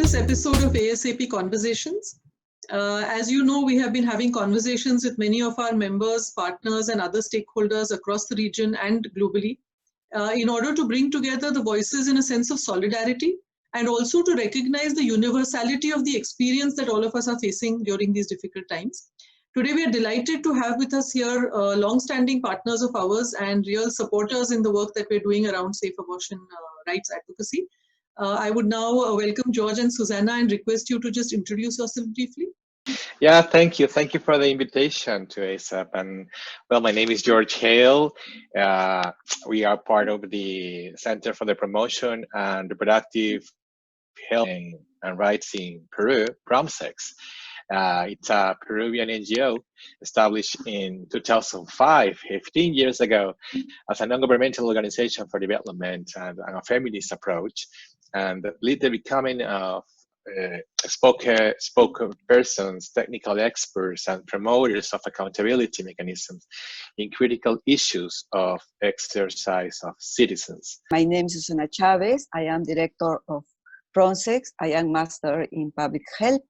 this episode of ASAP Conversations. As you know, we have been having conversations with many of our members, partners, and other stakeholders across the region and globally in order to bring together the voices in a sense of solidarity and also to recognize the universality of the experience that all of us are facing during these difficult times. Today, we are delighted to have with us here long-standing partners of ours and real supporters in the work that we're doing around safe abortion rights advocacy. I would now welcome George and Susana and request you to just introduce yourself briefly. Yeah, thank you. Thank you for the invitation to ASAP. And well, my name is George Hale. We are part of the Center for the Promotion and Reproductive Health and Rights in Peru, PROMSEX. It's a Peruvian NGO established in 2005, 15 years ago, as a non-governmental organization for development and a feminist approach, and lead the becoming of spoken persons, technical experts, and promoters of accountability mechanisms in critical issues of exercise of citizens. My name is Susana Chavez. I am director of PROMSEX. I am master in public health.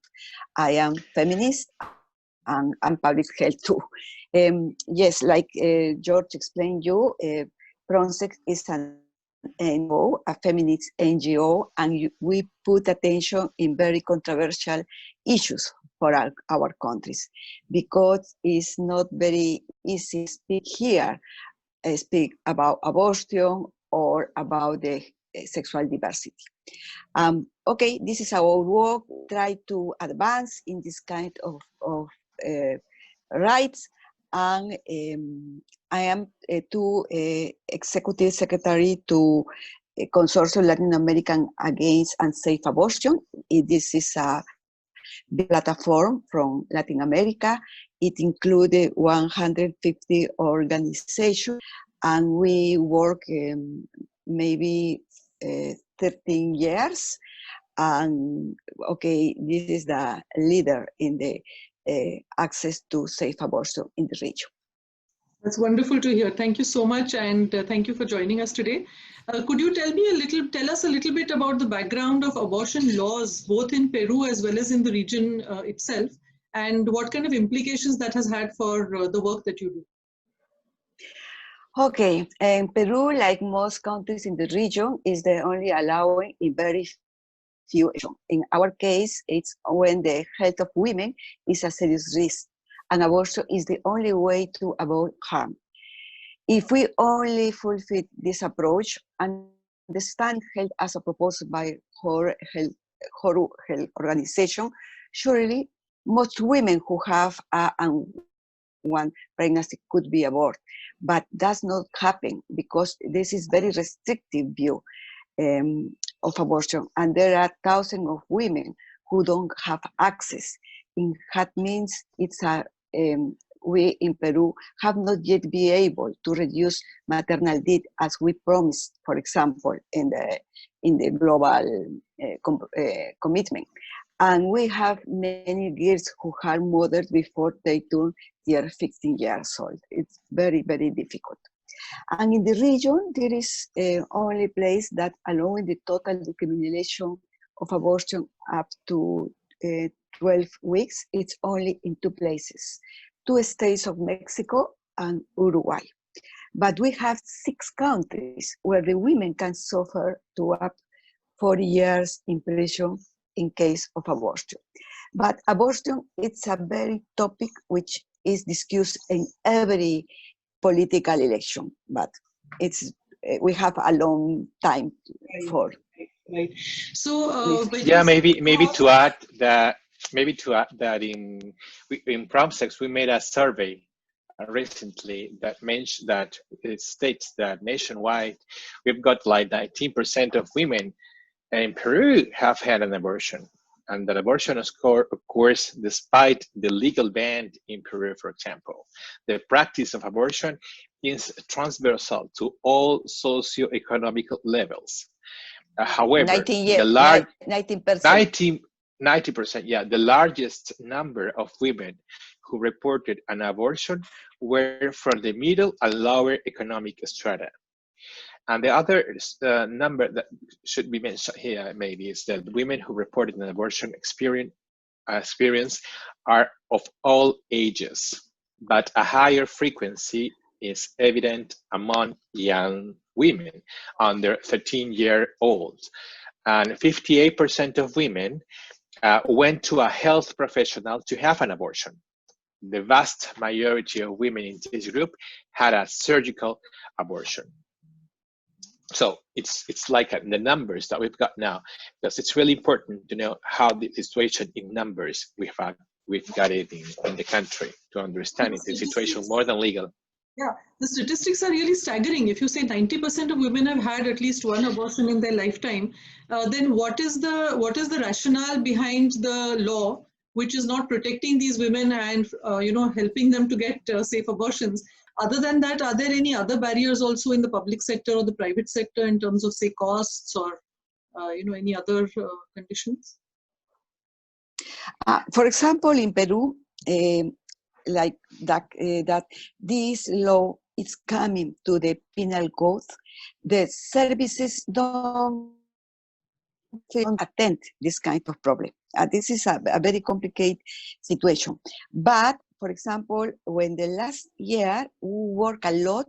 I am feminist and public health too. Yes, like George explained you, PROMSEX is an NGO, a feminist NGO, and we put attention in very controversial issues for our countries because it's not very easy to speak here, speak about abortion or about the sexual diversity. Okay, this is our work, try to advance in this kind of rights, and I am executive secretary to Consortium Latin American Against Unsafe Abortion. This is a big platform from Latin America. It included 150 organizations, and we work maybe 13 years. And okay, this is the leader in the access to safe abortion in the region. That's wonderful to hear. Thank you so much, and thank you for joining us today. Could you tell us a little bit about the background of abortion laws, both in Peru as well as in the region itself, and what kind of implications that has had for the work that you do? Okay, in Peru, like most countries in the region, is the only allowing in very few. In our case, it's when the health of women is a serious risk, and abortion is the only way to avoid harm. If we only fulfill this approach, understand health as a proposal by World Health Organization, surely most women who have one pregnancy could be aborted, but that's not happen because this is very restrictive view of abortion, and there are thousands of women who don't have access. In that means it's we in Peru have not yet been able to reduce maternal death as we promised, for example, in the global commitment. And we have many girls who are mothered before they turn 15 years old. It's very, very difficult. And in the region, there is only place that allowing the total decriminalization of abortion up to 12 weeks. It's only in 2 places, 2 states of Mexico and Uruguay. But we have 6 countries where the women can suffer to up 40 years in prison in case of abortion. But abortion, it's a very topic which is discussed in every political election, but it's we have a long time for. Right. So yeah, maybe to add that in PROMSEX we made a survey recently that mentioned that it states that nationwide we've got like 19% of women in Peru have had an abortion, and that abortion occurs despite the legal ban in Peru, for example. The practice of abortion is transversal to all socioeconomic levels. However, 90%, yeah, the largest number of women who reported an abortion were from the middle and lower economic strata. And the other number that should be mentioned here maybe is that women who reported an abortion experience are of all ages, but a higher frequency is evident among young women under 13-year-old. And 58% of women went to a health professional to have an abortion. The vast majority of women in this group had a surgical abortion. So it's like the numbers that we've got now, because it's really important to know how the situation in numbers we've got it in the country to understand the situation more than legal. Yeah, the statistics are really staggering. If you say 90% of women have had at least one abortion in their lifetime, then what is the rationale behind the law which is not protecting these women and helping them to get safe abortions? Other than that, are there any other barriers also in the public sector or the private sector in terms of, say, costs or any other conditions? For example, in Peru, like that this law is coming to the penal code, the services don't attend this kind of problem. This is a very complicated situation. But, for example, when the last year we work a lot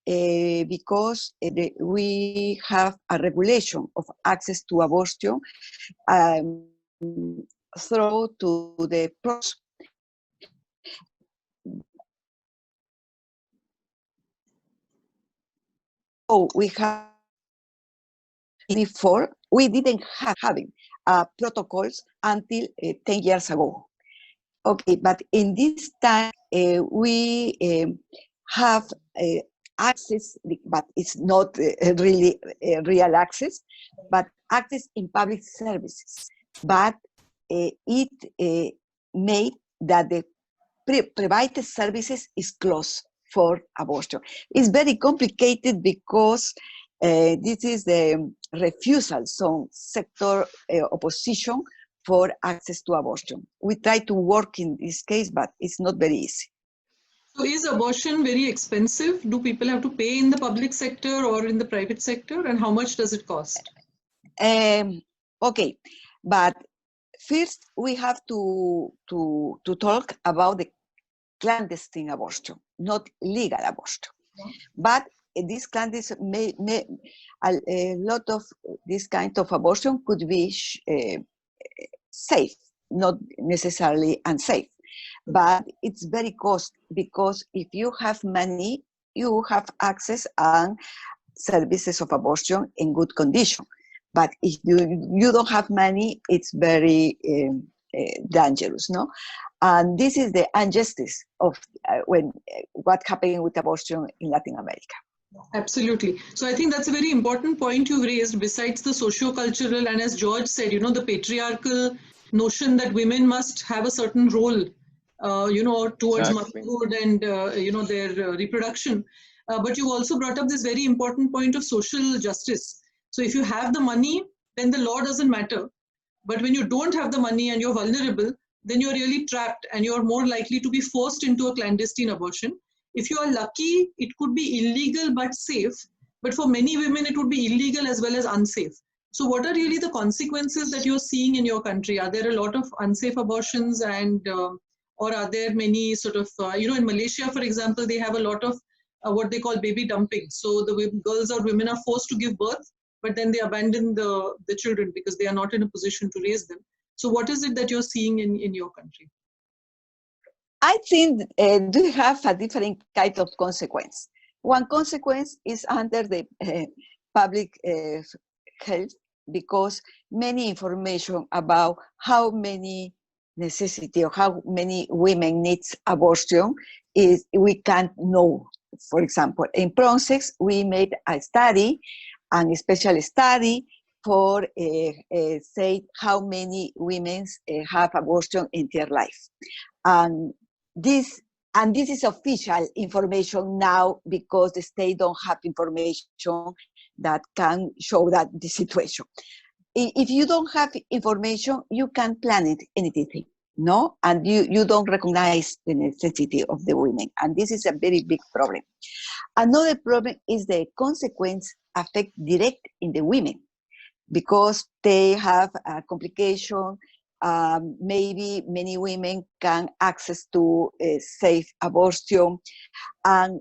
because we have a regulation of access to abortion through to the process. So we have before we didn't have having protocols until 10 years ago. Okay, but in this time we have access, but it's not really real access, but access in public services. But it made that the private services is closed for abortion. It's very complicated because this is the refusal, so sector opposition for access to abortion. We try to work in this case, but it's not very easy. So is abortion very expensive? Do people have to pay in the public sector or in the private sector? And how much does it cost? Okay, but first we have to talk about the clandestine abortion, not legal abortion. Yeah. But this clandestine a lot of this kind of abortion could be safe, not necessarily unsafe. But it's very costly because if you have money, you have access and services of abortion in good condition. But if you don't have money, it's very dangerous, no? And this is the injustice of what happened with abortion in Latin America. Absolutely. So I think that's a very important point you've raised, besides the socio-cultural and, as George said, the patriarchal notion that women must have a certain role, towards motherhood and, their reproduction. But you also brought up this very important point of social justice. So if you have the money, then the law doesn't matter. But when you don't have the money and you're vulnerable, then you're really trapped and you're more likely to be forced into a clandestine abortion. If you are lucky, it could be illegal but safe. But for many women, it would be illegal as well as unsafe. So what are really the consequences that you're seeing in your country? Are there a lot of unsafe abortions and or are there many sort of, in Malaysia, for example, they have a lot of what they call baby dumping. So the girls or women are forced to give birth, but then they abandon the children because they are not in a position to raise them. So what is it that you're seeing in your country? I think do have a different kind of consequence. One consequence is under the public health, because many information about how many necessity or how many women needs abortion is we can't know. For example, in PROMSEX, we made a study, and a special study for say how many women have abortion in their life. And this is official information now, because the state don't have information that can show that the situation. If you don't have information, you can't plan it anything. no? And you don't recognize the necessity of the women. And this is a very big problem. Another problem is the consequence affect direct in the women, because they have a complication. Maybe many women can access to safe abortion, and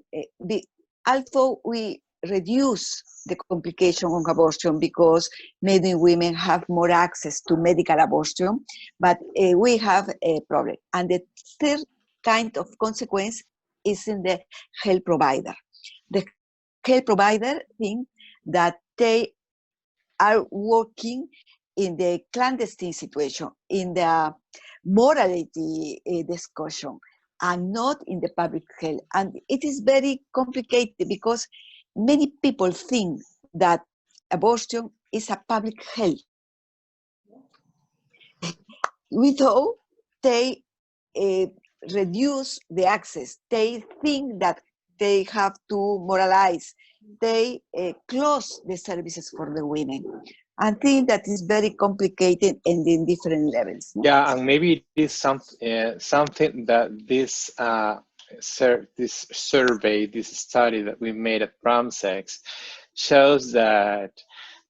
although we reduce the complication of abortion because many women have more access to medical abortion, but we have a problem. And the third kind of consequence is in the health provider. The health provider think that they are working in the clandestine situation, in the morality discussion, and not in the public health. And it is very complicated because many people think that abortion is a public health. Without they reduce the access, they think that they have to moralize, they close the services for the women. I think that is very complicated and in different levels. No? Yeah, and maybe it is something that this survey, this study that we made at PROMSEX shows that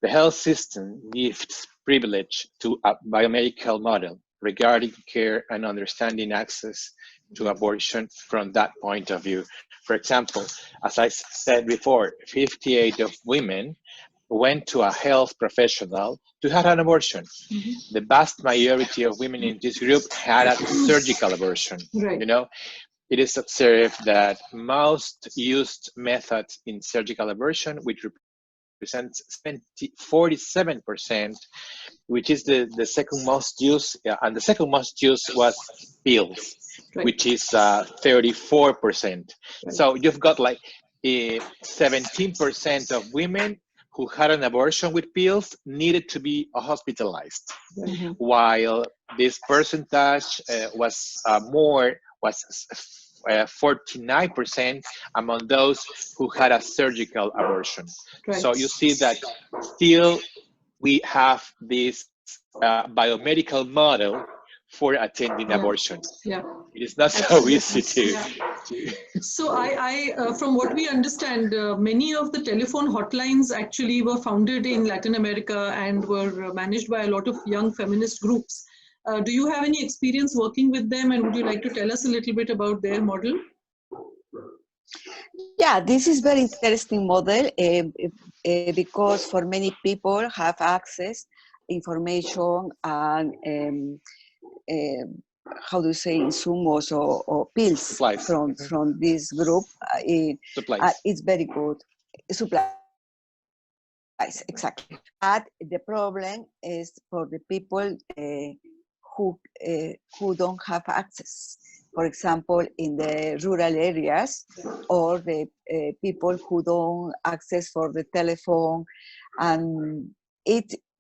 the health system gives privilege to a biomedical model regarding care and understanding access to abortion from that point of view. For example, as I said before, 58 of women went to a health professional to have an abortion. Mm-hmm. The vast majority of women in this group had a surgical abortion. Right. You know, it is observed that most used methods in surgical abortion, which represents 47%, which is the second most used, and the second most used was pills, right, which is 34%. Right. So you've got like 17% of women who had an abortion with pills needed to be hospitalized, mm-hmm, while this percentage was 49% among those who had a surgical abortion. Right. So you see that still we have this biomedical model for attending abortion. Yeah. It is not so easy to. So I from what we understand, many of the telephone hotlines actually were founded in Latin America and were managed by a lot of young feminist groups. Do you have any experience working with them, and would you like to tell us a little bit about their model? Yeah, this is very interesting model because for many people have access information and how do you say, insumos or pills supplies from this group. It's very good. Supplies, exactly. But the problem is for the people who don't have access. For example, in the rural areas, or the people who don't access for the telephone, and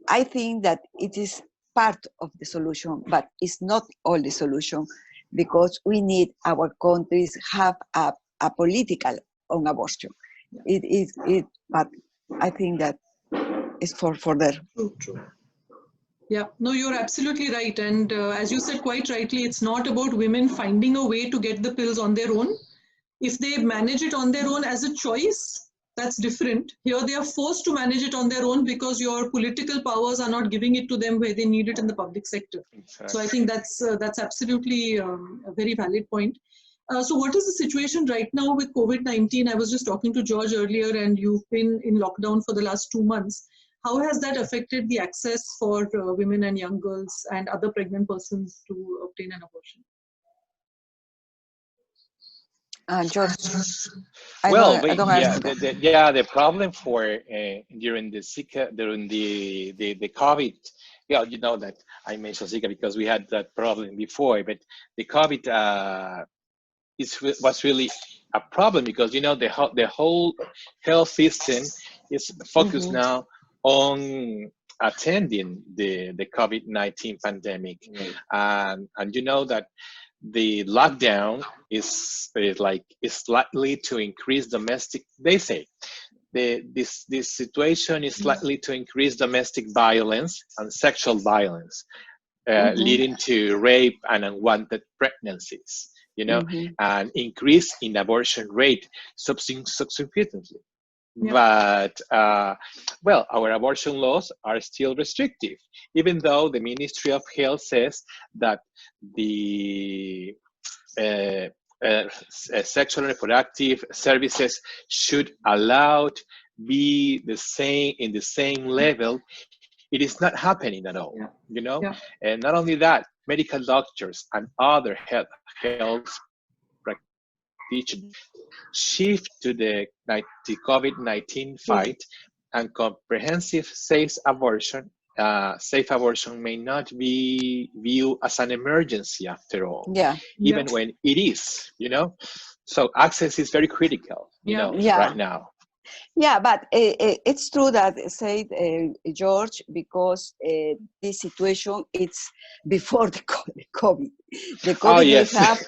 I think that it is part of the solution, but it's not all the solution, because we need our countries have a political on abortion. But I think that it's for there. True. Yeah, no, you're absolutely right. And as you said quite rightly, it's not about women finding a way to get the pills on their own. If they manage it on their own as a choice, that's different. Here they are forced to manage it on their own because your political powers are not giving it to them where they need it in the public sector. Exactly. So I think that's absolutely a very valid point. So what is the situation right now with COVID-19? I was just talking to George earlier, and you've been in lockdown for the last 2 months. How has that affected the access for women and young girls and other pregnant persons to obtain an abortion? George, the problem for during the COVID, you know that I mentioned Zika because we had that problem before, but the COVID was really a problem because the whole health system is focused mm-hmm. now on attending the COVID-19 pandemic, mm-hmm. and you know that the lockdown is likely to increase domestic. They say this situation is likely to increase domestic violence and sexual violence, leading to rape and unwanted pregnancies, you know, and increase in abortion rate subsequently. But, well, our abortion laws are still restrictive, even though the Ministry of Health says that the sexual and reproductive services should allowed be the same in the same level. It is not happening at all, you know. And not only that, medical doctors and other health practitioners shift to the COVID-19 fight, and comprehensive safe abortion may not be viewed as an emergency after all, even when it is, you know. So access is very critical, you know, right now. Yeah, but it's true that said George, because this situation it's before the COVID. The COVID we have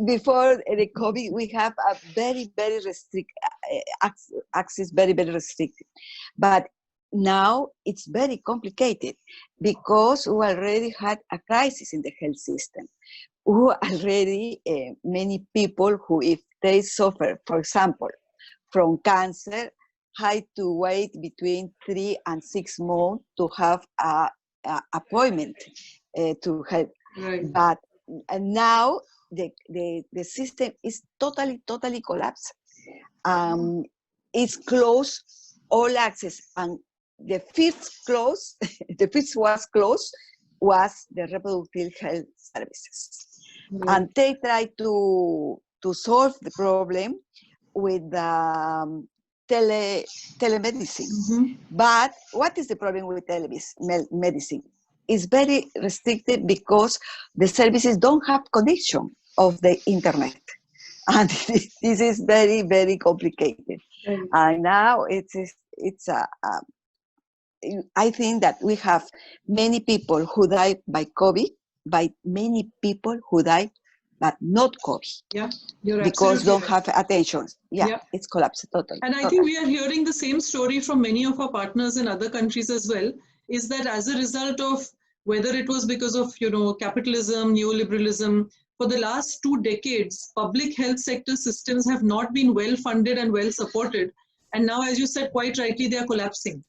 before the COVID we have a very restricted access, very restricted. But now it's very complicated because we already had a crisis in the health system. We already many people who, if they suffer, for example, from cancer, had to wait between 3 and 6 months to have an appointment to help. But now the system is totally collapsed. It's closed, all access, and the first close, the first was closed, was the reproductive health services, and they try to solve the problem with telemedicine. But what is the problem with telemedicine? It's very restricted because the services don't have connection of the internet. And this is very complicated. And now I think that we have many people who die by COVID, by many people who die but not COVID. Yeah, you're because don't right. have attention. It's collapsed totally. And I think we are hearing the same story from many of our partners in other countries as well, is that as a result of, whether it was because of, you know, capitalism, neoliberalism, for the last 2 decades, public health sector systems have not been well funded and well supported. And now, as you said quite rightly, they are collapsing.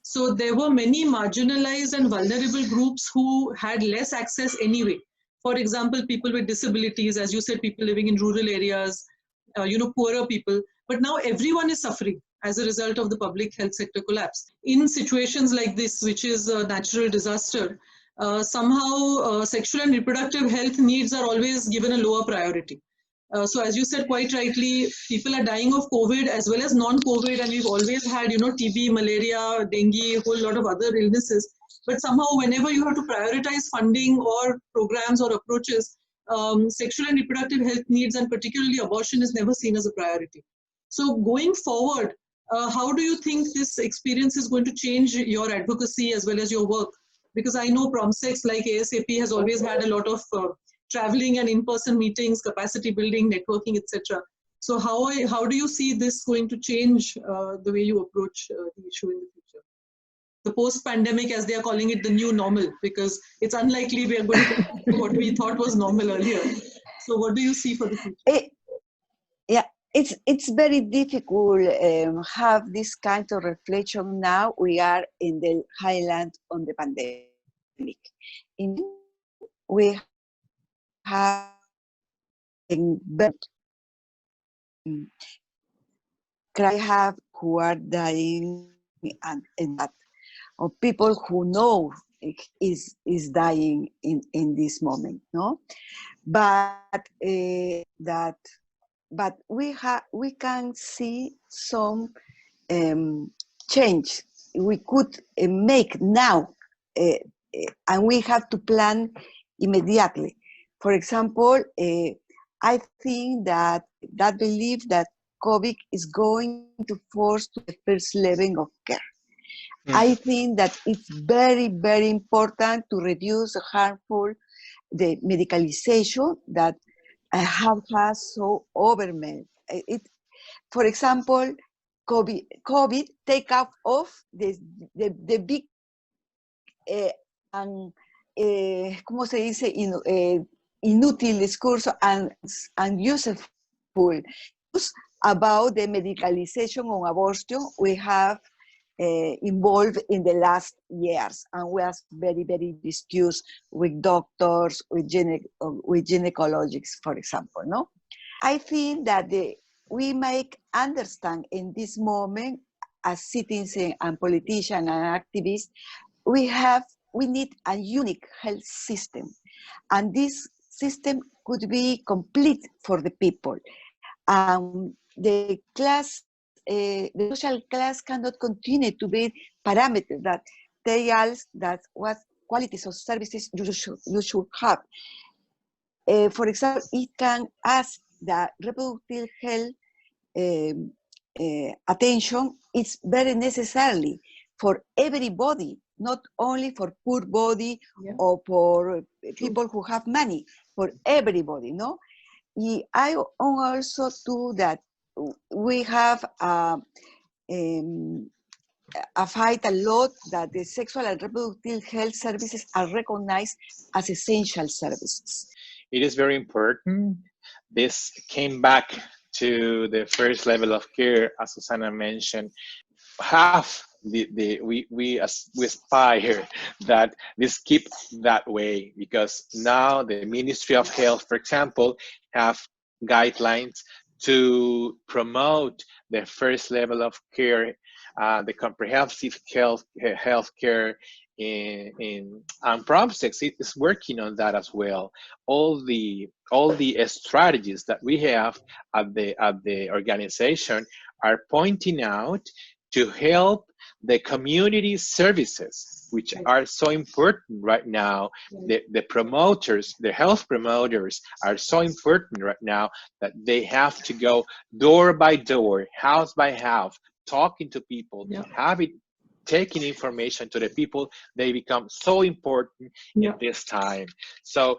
So there were many marginalized and vulnerable groups who had less access anyway. For example, people with disabilities, as you said, people living in rural areas, you know, poorer people. But now everyone is suffering as a result of the public health sector collapse. In situations like this, which is a natural disaster, somehow sexual and reproductive health needs are always given a lower priority. So as you said quite rightly, people are dying of COVID as well as non-COVID, and we've always had, you know, TB, malaria, dengue, a whole lot of other illnesses. But somehow whenever you have to prioritize funding or programs or approaches, sexual and reproductive health needs, and particularly abortion, is never seen as a priority. So going forward, how do you think this experience is going to change your advocacy as well as your work? Because I know PROMSEX, like ASAP, has always had a lot of traveling and in-person meetings, capacity building, networking, etc. So how do you see this going to change the way you approach the issue in the future? The post-pandemic, as they are calling it, the new normal, because it's unlikely we are going to do what we thought was normal earlier. So what do you see for the future? It's very difficult have this kind of reflection now. We are in the highland on the pandemic. We have who are dying and that, or people who know is dying in this moment, no? But but we can see some change we could make now, and we have to plan immediately. For example, I think that belief that COVID is going to force to the first level of care. I think that it's very important to reduce the harmful, the medicalization that has so overwhelmed. For example, COVID take off the big ¿cómo se dice? Inútil discourse and unuseful about the medicalization of abortion we have involved in the last years, and we are very, very discussed with doctors, with gynecologists, for example, no? I think that we make understand in this moment as citizens and politicians and activists, we need a unique health system, and this system could be complete for the people. The social class cannot continue to be parameters that tell us that what qualities of services you should have. For example, it can ask that reproductive health attention is very necessary for everybody, not only for poor body or for people who have money, for everybody, no? I also do that we have a fight a lot that the sexual and reproductive health services are recognized as essential services. It is very important. This came back to the first level of care, as Susana mentioned. We aspire that this keep that way, because now the Ministry of Health, for example, have guidelines to promote the first level of care, the comprehensive health care in PROMSEX is working on that as well. All the strategies that we have at the organization are pointing out to help the community services, which are so important right now. The promoters, the health promoters are so important right now that they have to go door by door, house by house, talking to people, taking information to the people. They become so important in this time. So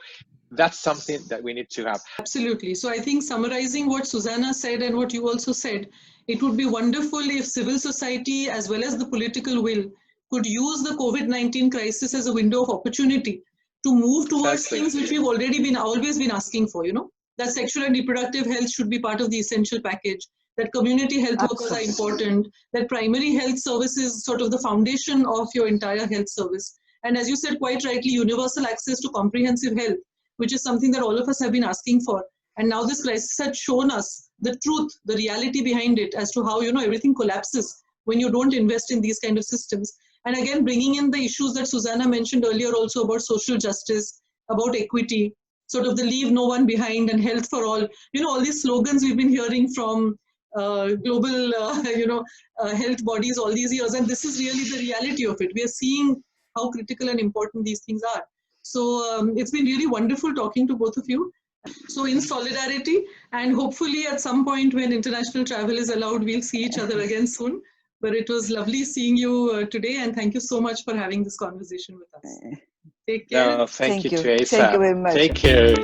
that's something that we need to have. Absolutely. So I think summarizing what Susana said and what you also said, it would be wonderful if civil society as well as the political will could use the COVID-19 crisis as a window of opportunity to move towards things which we've always been asking for, you know, that sexual and reproductive health should be part of the essential package, that community health workers are important, that primary health service is sort of the foundation of your entire health service. And as you said quite rightly, universal access to comprehensive health, which is something that all of us have been asking for. And now this crisis had shown us the truth, the reality behind it, as to how, you know, everything collapses when you don't invest in these kind of systems. And again, bringing in the issues that Susana mentioned earlier also about social justice, about equity, sort of the leave no one behind and health for all. You know, all these slogans we've been hearing from global, health bodies all these years. And this is really the reality of it. We are seeing how critical and important these things are. So it's been really wonderful talking to both of you. So in solidarity, and hopefully at some point when international travel is allowed, we'll see each other again soon. But it was lovely seeing you today, and thank you so much for having this conversation with us. Take care. No, thank you, you. Teresa. Thank you very much. Take care.